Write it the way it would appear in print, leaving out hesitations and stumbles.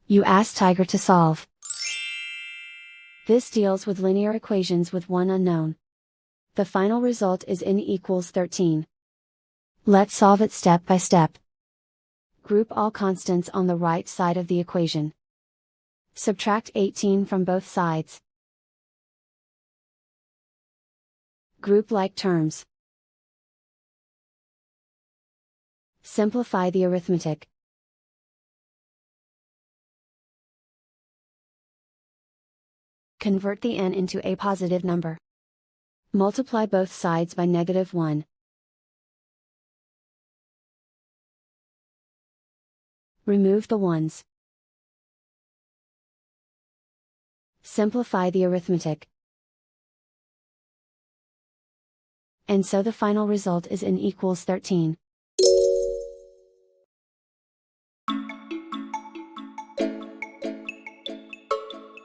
You ask Tiger to solve. This deals with linear equations with one unknown. The final result is n equals 13. Let's solve it step by step. Group all constants on the right side of the equation. Subtract 18 from both sides. Group like terms. Simplify the arithmetic. Convert the n into a positive number. Multiply both sides by -1. Remove the ones. Simplify the arithmetic. And so the final result is n equals 13.